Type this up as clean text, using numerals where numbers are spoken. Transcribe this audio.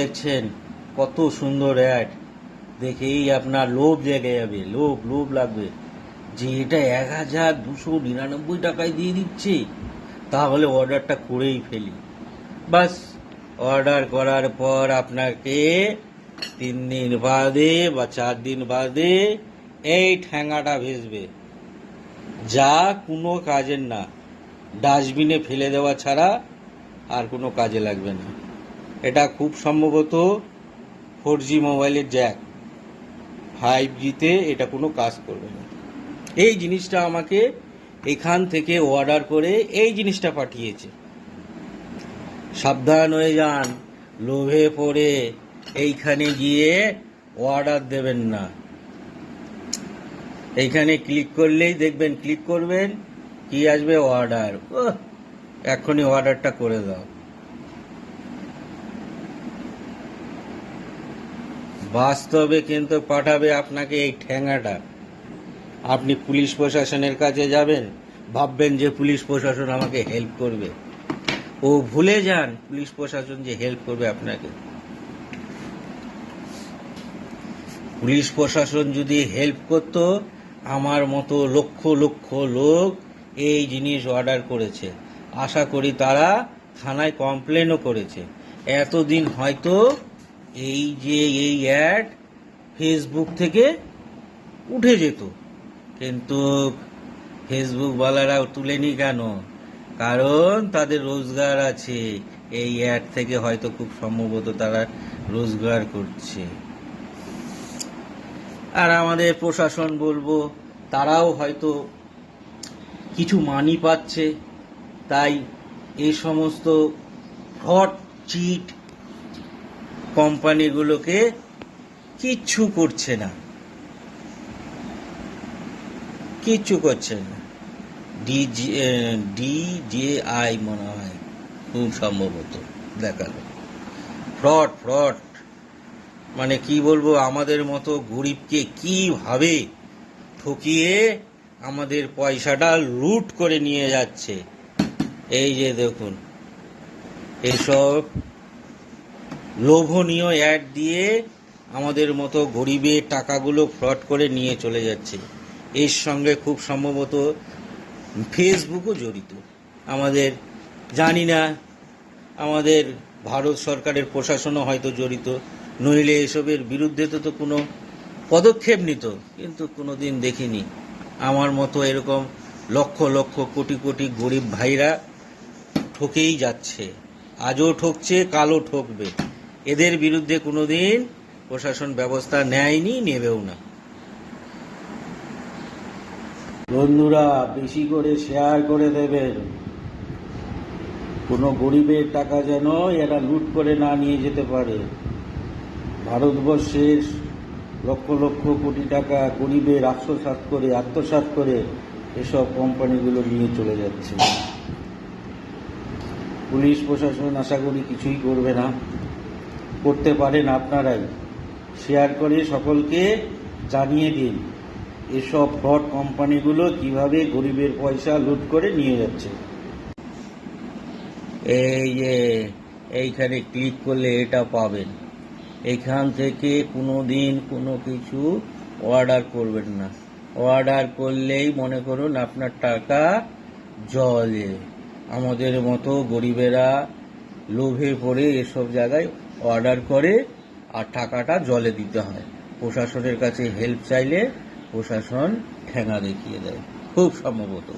দেখছেন কত সুন্দর অ্যাড, দেখেই আপনার লোভ জেগে যাবে, লোভ লাগবে যে এটা 1299 টাকায় দিয়ে দিচ্ছে, তাহলে অর্ডারটা করেই ফেলি। বাস, অর্ডার করার পর আপনাকে 3 দিন বাদে বা 4 দিন বাদে এই ঠ্যাঙাটা ভেসবে, যা কোনো কাজের না, ডাস্টবিনে ফেলে দেওয়া ছাড়া আর কোনো কাজে লাগবে না। এটা খুব সম্ভবত 4G মোবাইলের জ্যাক, 5Gতে এটা কোনো কাজ করবে না। এই জিনিসটা আমাকে এখান থেকে অর্ডার করে এই জিনিসটা পাঠিয়েছে। সাবধান হয়ে যান, লোভে পড়ে এইখানে গিয়ে অর্ডার দেবেন না। এইখানে ক্লিক করলেই দেখবেন, ক্লিক করবেন কি আসবে, অর্ডার। এখনই অর্ডারটা করে দাও। বাস্তবে কিন্তু পাঠাবে আপনাকে এই ঠ্যাঙাটা। আপনি পুলিশ প্রশাসনের কাছে যাবেন, ভাববেন যে পুলিশ প্রশাসন আমাকে হেল্প করবে। ও ভুলে যান পুলিশ প্রশাসন যে হেল্প করবে আপনাকে। পুলিশ প্রশাসন যদি হেল্প করত, আমার মতো লক্ষ লক্ষ লোক এই জিনিস অর্ডার করেছে। আশা করি তারা থানায় কমপ্লেনও করেছে। এতদিন হয়তো এই অ্যাড ফেসবুক থেকে উঠে যেত, কিন্তু ফেসবুকওয়ালারাও তুলেনি কেন? কারণ তাদের রোজগার আছে। এই অ্যাড থেকে হয়তো খুব সম্ভবত তারা রোজগার করছে। আর আমাদের প্রশাসন বলবো, তারাও হয়তো কিছু মানি পাচ্ছে, তাই এই সমস্ত ফ্রড চিট কোম্পানিগুলোকে কিচ্ছু করছে না, কিচ্ছু করছে না। DJI মনে হয় খুব সম্ভবত দেখালো। ফ্রড মানে কি বলবো, আমাদের মতো গরিবকে কিভাবে ঠকিয়ে আমাদের পয়সাটা লুট করে নিয়ে যাচ্ছে। এই যে দেখুন, এসব লোভনীয় অ্যাড দিয়ে আমাদের মতো গরিবের টাকাগুলো ফ্রড করে নিয়ে চলে যাচ্ছে। এর সঙ্গে খুব সম্ভবত ফেসবুকও জড়িত। আমাদের জানি না, আমাদের ভারত সরকারের প্রশাসনও হয়তো জড়িত, নইলে এসবের বিরুদ্ধে তো কোনো পদক্ষেপ নিত, কিন্তু কোনো দিন দেখিনি। আমার মতো এরকম লক্ষ লক্ষ কোটি কোটি গরিব ভাইরা ঠকেই যাচ্ছে, আজও ঠকছে, কালও ঠকবে। এদের বিরুদ্ধে কোনো দিন প্রশাসন ব্যবস্থা নেয়নি, নেবেও না। বন্ধুরা, বেশি করে শেয়ার করে দেবেন। কোনো গরিবের টাকা যেন এরা লুট করে না নিয়ে যেতে পারে। ভারতবর্ষের লক্ষ লক্ষ কোটি টাকা গরিবের আত্মসাৎ করে এসব কোম্পানিগুলো নিয়ে চলে যাচ্ছে। পুলিশ প্রশাসন আশা করি কিছুই করবে না, করতে পারেন আপনারাই। শেয়ার করে সকলকে জানিয়ে দিন এসব ফ্রড কোম্পানিগুলো কিভাবে গরিবের পয়সা লুট করে নিয়ে যাচ্ছে। এই যে এইখানে ক্লিক করলে এটা পাবেন। এখান থেকে কোনো দিন কোনো কিছু অর্ডার করবেন না। অর্ডার করলেই মনে করুন আপনার টাকা জলে। আমাদের মতো গরিবেরা লোভে পড়ে এসব জায়গায় অর্ডার করে আর টাকাটা জলে দিতে হয়। প্রশাসনের কাছে হেল্প চাইলে প্রশাসন ঠেঙা দেখিয়ে দেয় খুব সম্ভবত।